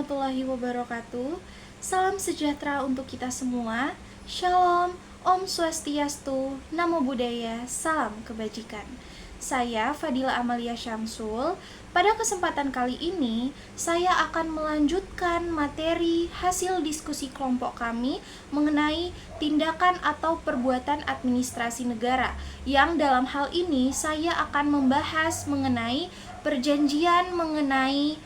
warahmatullahi wabarakatuh. Salam sejahtera untuk kita semua. Shalom, Om Swastiastu, Namo Buddhaya, salam kebajikan. Saya Fadila Amalia Syamsul. Pada kesempatan kali ini, saya akan melanjutkan materi hasil diskusi kelompok kami mengenai tindakan atau perbuatan administrasi negara, yang dalam hal ini saya akan membahas mengenai perjanjian mengenai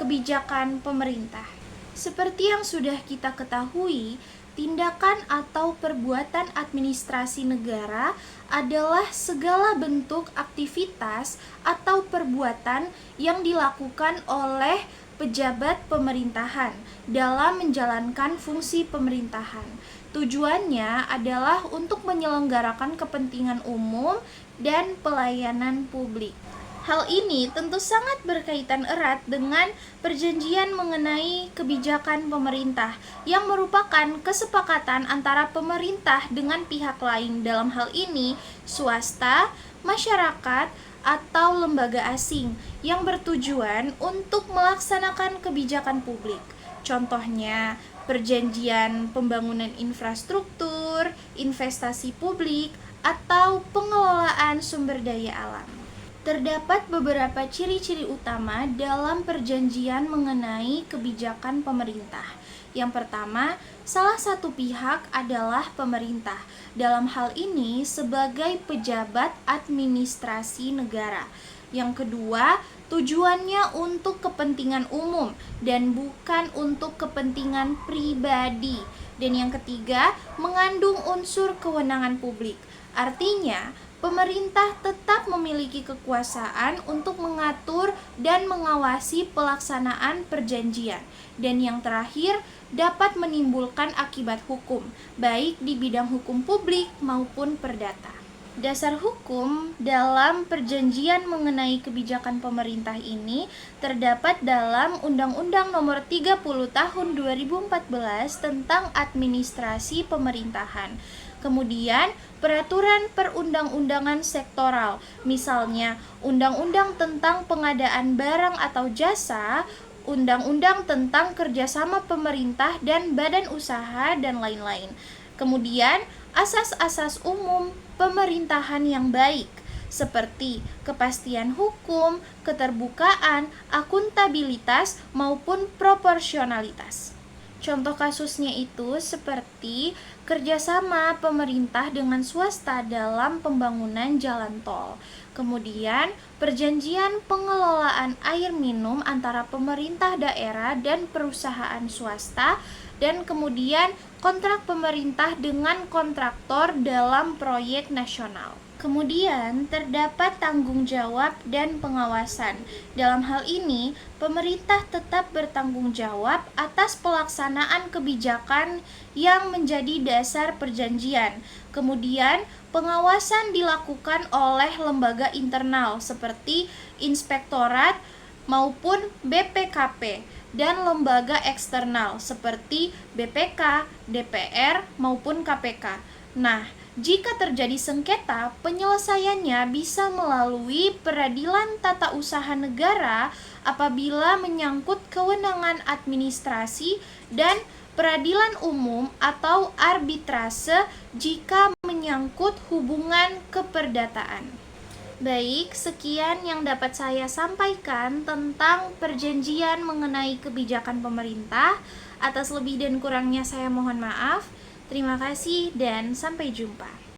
kebijakan pemerintah. Seperti yang sudah kita ketahui, tindakan atau perbuatan administrasi negara adalah segala bentuk aktivitas atau perbuatan yang dilakukan oleh pejabat pemerintahan dalam menjalankan fungsi pemerintahan. Tujuannya adalah untuk menyelenggarakan kepentingan umum dan pelayanan publik. Hal ini tentu sangat berkaitan erat dengan perjanjian mengenai kebijakan pemerintah yang merupakan kesepakatan antara pemerintah dengan pihak lain, dalam hal ini swasta, masyarakat, atau lembaga asing yang bertujuan untuk melaksanakan kebijakan publik. Contohnya, perjanjian pembangunan infrastruktur, investasi publik, atau pengelolaan sumber daya alam. Terdapat beberapa ciri-ciri utama dalam perjanjian mengenai kebijakan pemerintah. Yang pertama, salah satu pihak adalah pemerintah. Dalam hal ini sebagai pejabat administrasi negara. Yang kedua, tujuannya untuk kepentingan umum dan bukan untuk kepentingan pribadi. Dan yang ketiga, mengandung unsur kewenangan publik. Artinya, pemerintah tetap memiliki kekuasaan untuk mengatur dan mengawasi pelaksanaan perjanjian. Dan yang terakhir, dapat menimbulkan akibat hukum, baik di bidang hukum publik maupun perdata. Dasar hukum dalam perjanjian mengenai kebijakan pemerintah ini terdapat dalam Undang-Undang Nomor 30 Tahun 2014 tentang Administrasi Pemerintahan. Kemudian, peraturan perundang-undangan sektoral, misalnya Undang-Undang tentang pengadaan barang atau jasa, Undang-Undang tentang kerjasama pemerintah dan badan usaha, dan lain-lain. Kemudian, asas-asas umum pemerintahan yang baik, seperti kepastian hukum, keterbukaan, akuntabilitas, maupun proporsionalitas. Contoh kasusnya itu seperti kerjasama pemerintah dengan swasta dalam pembangunan jalan tol. Kemudian, perjanjian pengelolaan air minum antara pemerintah daerah dan perusahaan swasta, dan kemudian kontrak pemerintah dengan kontraktor dalam proyek nasional. Kemudian, terdapat tanggung jawab dan pengawasan. Dalam hal ini, pemerintah tetap bertanggung jawab atas pelaksanaan kebijakan yang menjadi dasar perjanjian. Kemudian, pengawasan dilakukan oleh lembaga internal seperti inspektorat maupun BPKP, dan lembaga eksternal seperti BPK, DPR, maupun KPK. Nah, jika terjadi sengketa, penyelesaiannya bisa melalui peradilan tata usaha negara apabila menyangkut kewenangan administrasi, dan peradilan umum atau arbitrase jika menyangkut hubungan keperdataan. Baik, sekian yang dapat saya sampaikan tentang perjanjian mengenai kebijakan pemerintah. Atas lebih dan kurangnya saya mohon maaf. Terima kasih dan sampai jumpa.